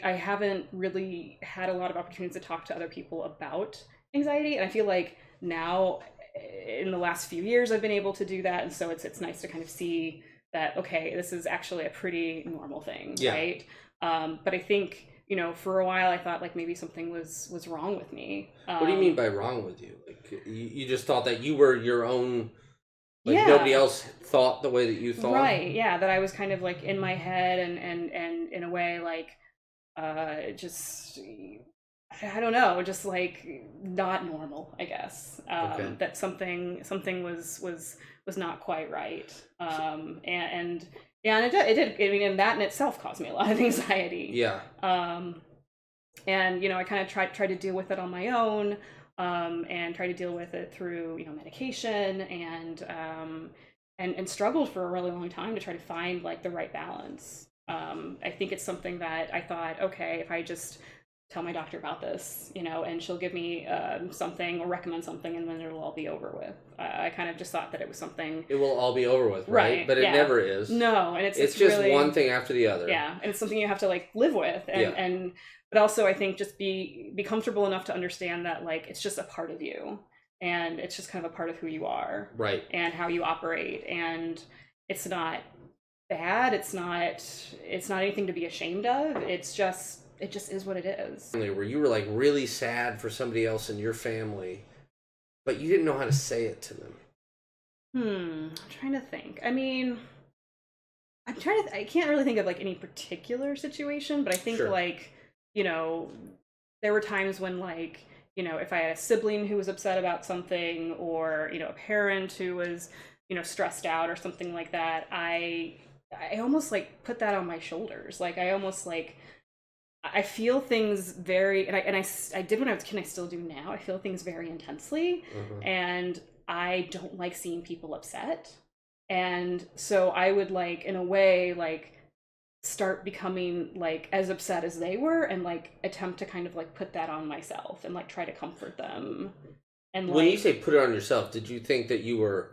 I haven't really had a lot of opportunities to talk to other people about anxiety, and I feel like now in the last few years I've been able to do that, and so it's nice to kind of see that, okay, this is actually a pretty normal thing, Yeah. right? But I think, for a while I thought like maybe something was wrong with me. What do you mean by wrong with you? Like you just thought that you were your own, like Yeah. nobody else thought the way that you thought? Right, yeah, that I was kind of like in my head, and in a way like just, I don't know, just like not normal, I guess. Okay. That something was not quite right. And yeah, and it did. I mean, and that in itself caused me a lot of anxiety. Yeah. And I kind of tried to deal with it on my own, and try to deal with it through medication, and struggled for a really long time to try to find like the right balance. I think it's something that I thought, okay, if I just tell my doctor about this, and she'll give me something or recommend something, and then it'll all be over with. I kind of just thought that it was something. It will all be over with, right? But it never is. No, and it's just really, one thing after the other. Yeah, and it's something you have to like live with, and but also I think just be comfortable enough to understand that like it's just a part of you, and it's just kind of a part of who you are, right? And how you operate, and it's not bad. It's not anything to be ashamed of. It just is what it is. Where you were like really sad for somebody else in your family, but you didn't know how to say it to them. I'm trying to think. I mean, I can't really think of like any particular situation, but I think like, there were times when like, if I had a sibling who was upset about something, or, a parent who was, stressed out or something like that, I almost like put that on my shoulders. Like I almost like, I feel things very, and I did when I was a kid, I still do now. I feel things very intensely, and I don't like seeing people upset. And so I would like, in a way, like start becoming like as upset as they were, and like attempt to kind of like put that on myself and like try to comfort them. And when you say put it on yourself, did you think that you were,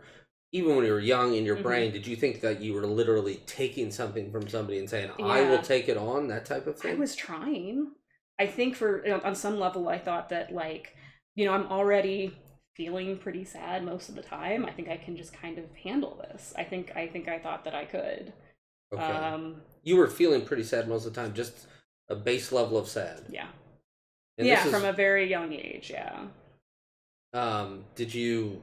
even when you were young in your brain, did you think that you were literally taking something from somebody and saying, I will take it on, that type of thing? I was trying. I think on some level, I thought that like, I'm already feeling pretty sad most of the time. I think I can just kind of handle this. I thought that I could. Okay. You were feeling pretty sad most of the time, just a base level of sad. Yeah. And from a very young age, yeah. Did you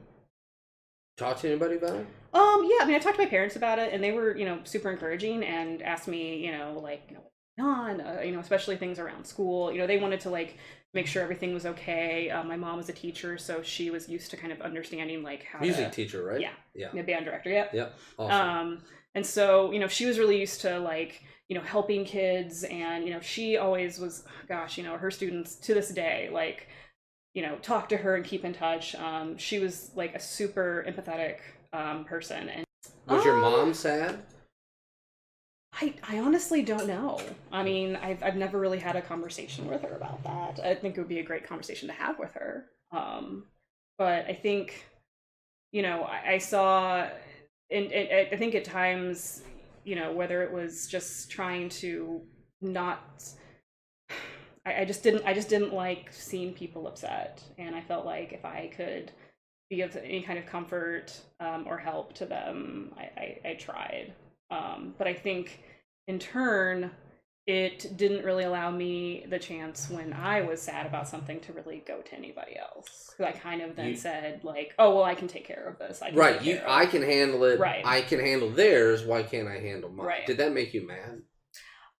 talk to anybody about it? Yeah, I mean, I talked to my parents about it, and they were, super encouraging, and asked me, what's going on, especially things around school. They wanted to like make sure everything was okay. My mom was a teacher, so she was used to kind of understanding like how music teacher, right? Yeah. Band director, yeah. Yep. Awesome. And so, she was really used to like, helping kids, and, she always was, gosh, her students to this day, like, talk to her and keep in touch. She was like a super empathetic person. And was your mom sad? I honestly don't know. I mean, I've never really had a conversation with her about that. I think it would be a great conversation to have with her. But I think, I saw, and I think at times, whether it was just trying to not, I just didn't like seeing people upset, and I felt like if I could be of any kind of comfort or help to them, I tried. But I think in turn, it didn't really allow me the chance when I was sad about something to really go to anybody else. Because I kind of then said like, oh, well, I can take care of this. I can handle it. Right. I can handle theirs. Why can't I handle mine? Right. Did that make you mad?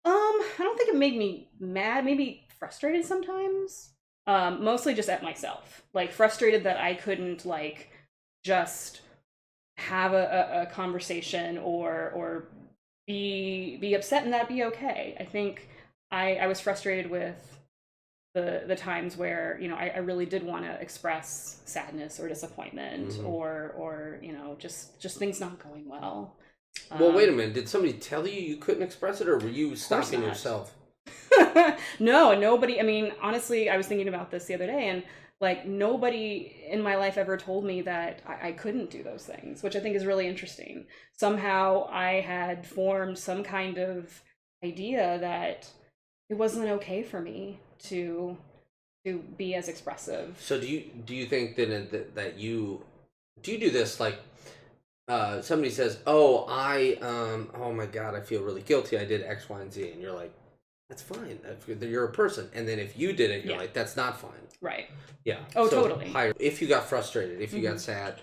I don't think it made me mad. Maybe frustrated sometimes. Mostly just at myself. Like frustrated that I couldn't like just have a conversation or be upset and that be okay. I think I was frustrated with the times where I really did want to express sadness or disappointment, or just things not going well. Well, wait a minute. Did somebody tell you couldn't express it, or were you stopping yourself? No, nobody. I mean, honestly, I was thinking about this the other day, and like nobody in my life ever told me that I couldn't do those things, which I think is really interesting. Somehow I had formed some kind of idea that it wasn't okay for me to be as expressive. So do you think that you do you do this like somebody says, "Oh, oh my God, I feel really guilty. I did X, Y, and Z," and you're like, "That's fine. You're a person." And then if you did it, you're like, "That's not fine." Right. Yeah. Oh, so totally. If you got frustrated, if you got sad,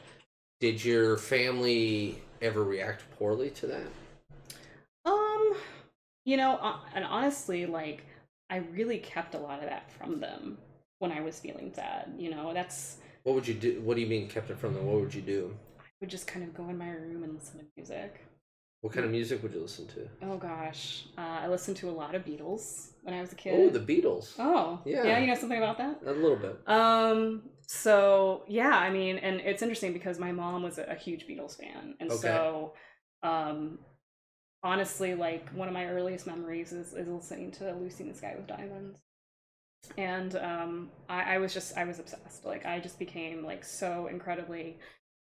did your family ever react poorly to that? And honestly, like, I really kept a lot of that from them when I was feeling sad. That's. What would you do? What do you mean kept it from them? What would you do? I would just kind of go in my room and listen to music. What kind of music would you listen to? Oh gosh, I listened to a lot of Beatles when I was a kid. Oh, the Beatles. Oh, yeah. You know something about that? A little bit. So yeah, I mean, and it's interesting because my mom was a huge Beatles fan, and so, honestly, like one of my earliest memories is listening to "Lucy in the Sky with Diamonds," and I was obsessed. Like I just became like so incredibly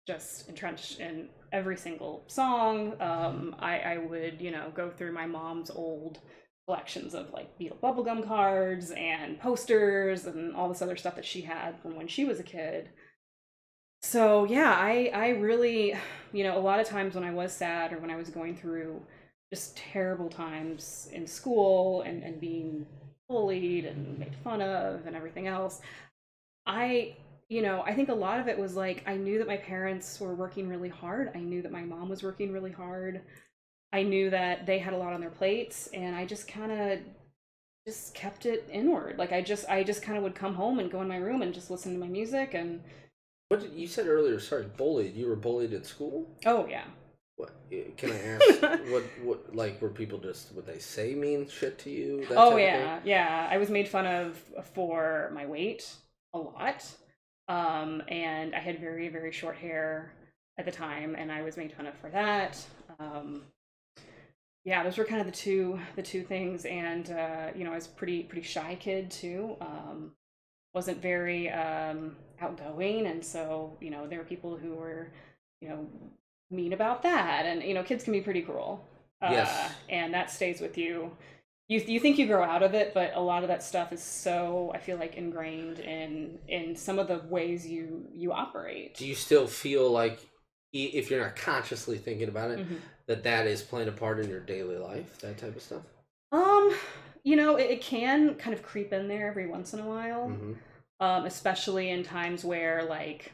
just entrenched in every single song. I would, go through my mom's old collections of like Beatle bubblegum cards and posters and all this other stuff that she had from when she was a kid. So yeah, I really, a lot of times when I was sad or when I was going through just terrible times in school and being bullied and made fun of and everything else, I think a lot of it was like I knew that my parents were working really hard. I knew that my mom was working really hard. I knew that they had a lot on their plates, and I just kind of just kept it inward. Like I just kind of would come home and go in my room and just listen to my music. And what did you said earlier? Sorry, bullied. You were bullied at school? Oh yeah. What can I ask? what like were people just would they say mean shit to you? Oh yeah, yeah. I was made fun of for my weight a lot. And I had very, very short hair at the time, and I was made fun of for that. Yeah, those were kind of the two things. And I was pretty shy kid too. Wasn't very outgoing, and so there were people who were mean about that, and kids can be pretty cruel. Yes. And that stays with you. You think you grow out of it, but a lot of that stuff is so, I feel like, ingrained in some of the ways you operate. Do you still feel like, if you're not consciously thinking about it, that is playing a part in your daily life, that type of stuff? It can kind of creep in there every once in a while, especially in times where, like,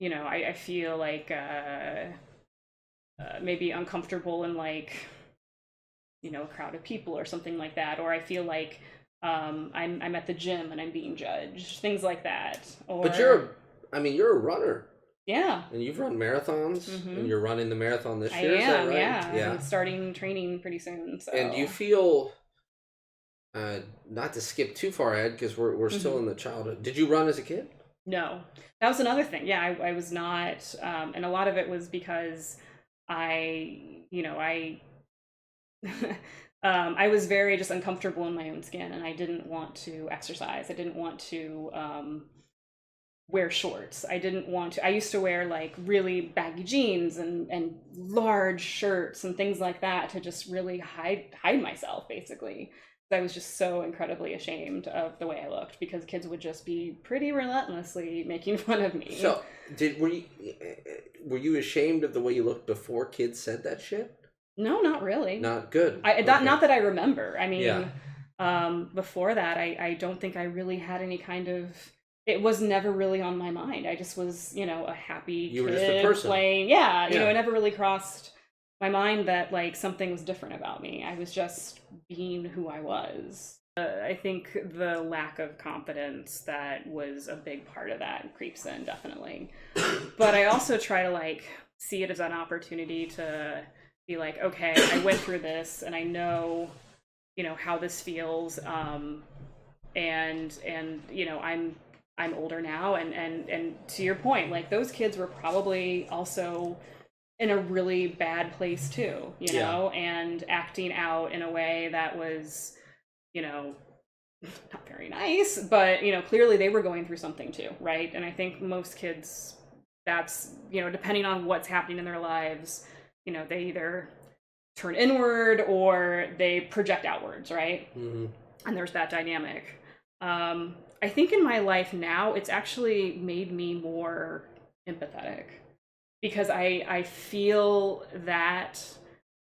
I feel like maybe uncomfortable in, like, a crowd of people or something like that, or I feel like I'm at the gym and I'm being judged, things like that. But you're a runner. Yeah. And you've run marathons, and you're running the marathon this year. I am, is that right? Yeah. I'm starting training pretty soon. So. And do you feel, not to skip too far ahead because we're still in the childhood. Did you run as a kid? No, that was another thing. Yeah, I was not, and a lot of it was because I was very just uncomfortable in my own skin, and I didn't want to exercise. I didn't want to wear shorts. I used to wear like really baggy jeans and large shirts and things like that to just really hide myself, basically. I was just so incredibly ashamed of the way I looked because kids would just be pretty relentlessly making fun of me. So, were you ashamed of the way you looked before kids said that shit? No, not really. Not good. Not that I remember. I mean, before that, I don't think I really had any kind of. It was never really on my mind. I just was, a happy kid were just a person playing. Yeah, it never really crossed my mind that like something was different about me. I was just being who I was. I think the lack of confidence that was a big part of that creeps in, definitely. But I also try to like see it as an opportunity to be like, okay, I went through this and I know, how this feels. And I'm older now, and to your point, like those kids were probably also in a really bad place too, and acting out in a way that was, not very nice, but, clearly they were going through something too, right? And I think most kids, that's, depending on what's happening in their lives, they either turn inward or they project outwards, right? Mm-hmm. And there's that dynamic. I think in my life now, it's actually made me more empathetic because I feel that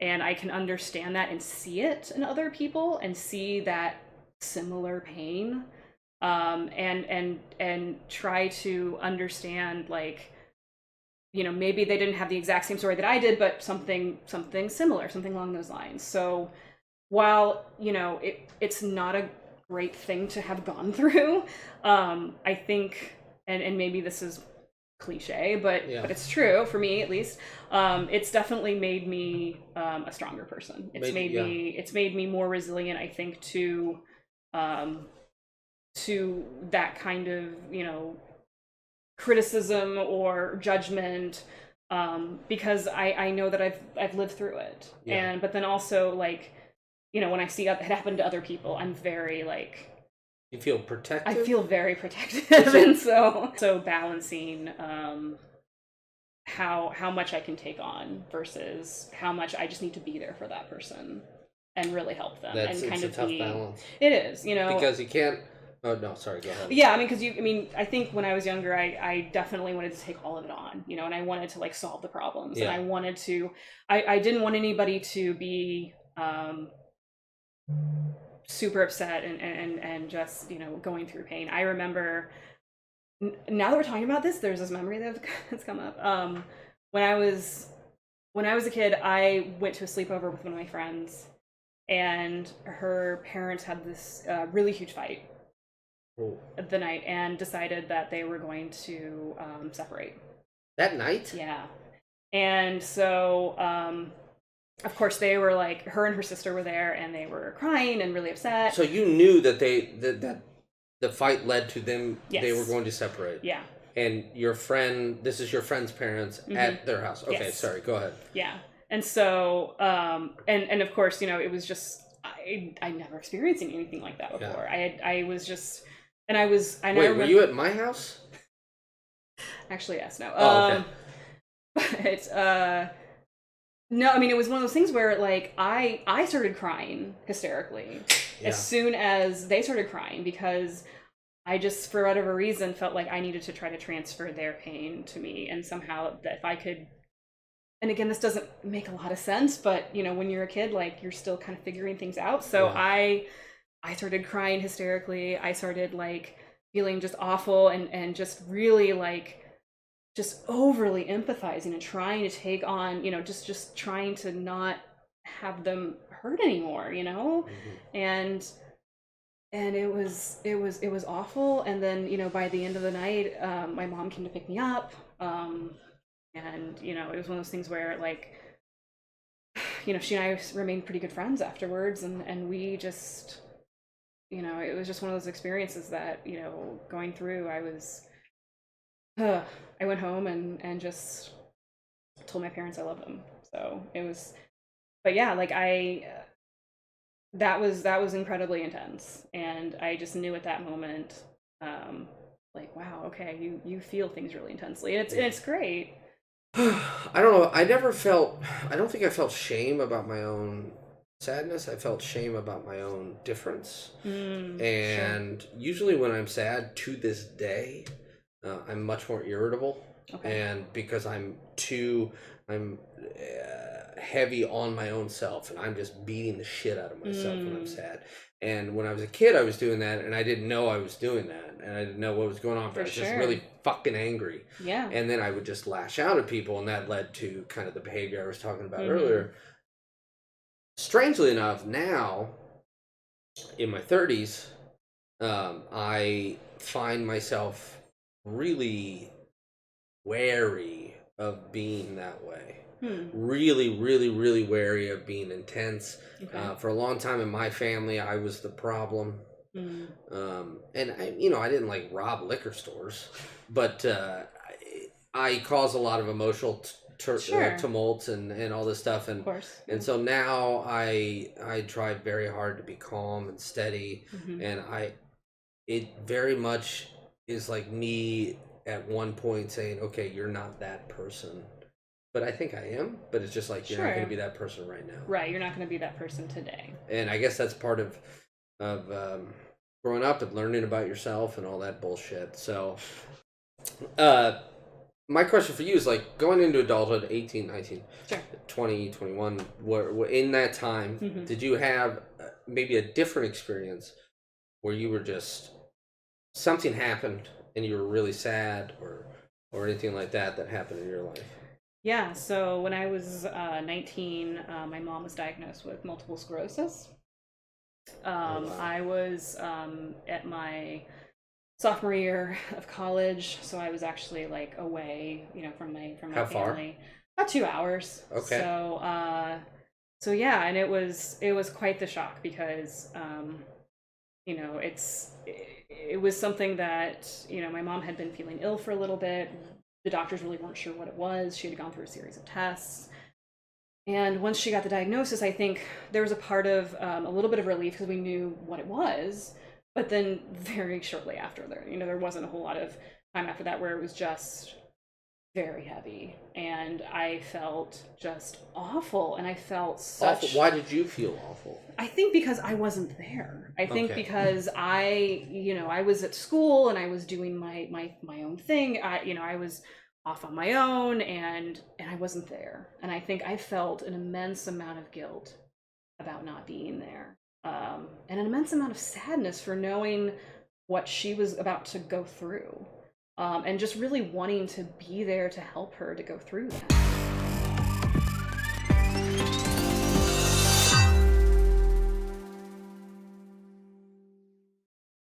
and I can understand that and see it in other people and see that similar pain, and try to understand, like, maybe they didn't have the exact same story that I did, but something similar, something along those lines. So while it's not a great thing to have gone through, I think, and maybe this is cliche, but it's true for me at least. It's definitely made me a stronger person. It's made me more resilient, I think, to that kind of criticism or judgment, because I know that I've lived through it, but then also, like, when I see it happen to other people, I'm very, like, you feel protective. I feel very protective, and so balancing how much I can take on versus how much I just need to be there for that person and really help them. It's a tough balance. It is, because you can't. Oh no, sorry, go ahead. Yeah, because I think when I was younger, I definitely wanted to take all of it on, and I wanted to, like, solve the problems, and I wanted to. I didn't want anybody to be super upset and just going through pain. I remember, now that we're talking about this, there's this memory that's come up. When I was a kid, I went to a sleepover with one of my friends, and her parents had this really huge fight the night and decided that they were going to separate. That night? Yeah. And so, of course, they were, like, her and her sister were there, and they were crying and really upset. So you knew that that the fight led to them. Yes. They were going to separate. Yeah. And this is your friend's parents at their house. Okay, yes. Sorry, go ahead. Yeah. And so, and of course, it was just, I never experienced anything like that before. Yeah. I was just, and I was, I Wait, were you at my house? Actually, yes, no. Oh, okay. But, no, I mean, it was one of those things where, like, I started crying hysterically as soon as they started crying, because I just, for whatever reason, felt like I needed to try to transfer their pain to me, and somehow that if I could, and again, this doesn't make a lot of sense, but, when you're a kid, like, you're still kind of figuring things out. So I started crying hysterically. I started, like, feeling just awful and just really, like, just overly empathizing and trying to take on, just trying to not have them hurt anymore, and it was awful. And then, by the end of the night, my mom came to pick me up, and it was one of those things where, like, she and I remained pretty good friends afterwards, and we just, it was just one of those experiences that, going through, I went home and just told my parents I love them. So it was, but yeah, like, that was incredibly intense, and I just knew at that moment, like, wow, okay, you feel things really intensely, and it's great. I don't know. I don't think I felt shame about my own sadness. I felt shame about my own difference. And usually when I'm sad, to this day, I'm much more irritable. Okay. And because I'm heavy on my own self, and I'm just beating the shit out of myself when I'm sad. And when I was a kid, I was doing that, and I didn't know I was doing that, and I didn't know what was going on, but I was just really fucking angry. Yeah. And then I would just lash out at people, and that led to kind of the behavior I was talking about earlier. Strangely enough, now, in my 30s, I find myself really wary of being that way. Really, really, really wary of being intense. Okay. For a long time in my family, I was the problem. And I didn't, like, rob liquor stores, but I cause a lot of emotional tumults and all this stuff. And, of course. And so now I try very hard to be calm and steady. And it very much is like me at one point saying, okay, you're not that person. but I think I am. But it's just like you're not going to be that person right now. Right, you're not going to be that person today. And I guess that's part of growing up and learning about yourself and all that bullshit. So, my question for you is like going into adulthood, 18, 19, sure. 20, 21, in that time, did you have maybe a different experience where you were just, something happened and you were really sad or anything like that happened in your life? Yeah, so when I was 19, my mom was diagnosed with multiple sclerosis. Wow. I was at my sophomore year of college, so I was actually like away, from my How family. Far? About 2 hours. Okay. So yeah, and it was quite the shock because it was something that my mom had been feeling ill for a little bit. The doctors really weren't sure what it was. She had gone through a series of tests. And once she got the diagnosis, I think there was a part of a little bit of relief because we knew what it was. But then very shortly after there wasn't a whole lot of time after that where it was just very heavy. And I felt just awful. And I felt such... Awful? Why did you feel awful? I think because I wasn't there. I think because I was at school and I was doing my own thing. I was off on my own and I wasn't there. And I think I felt an immense amount of guilt about not being there. And an immense amount of sadness for knowing what she was about to go through. And just really wanting to be there to help her to go through that.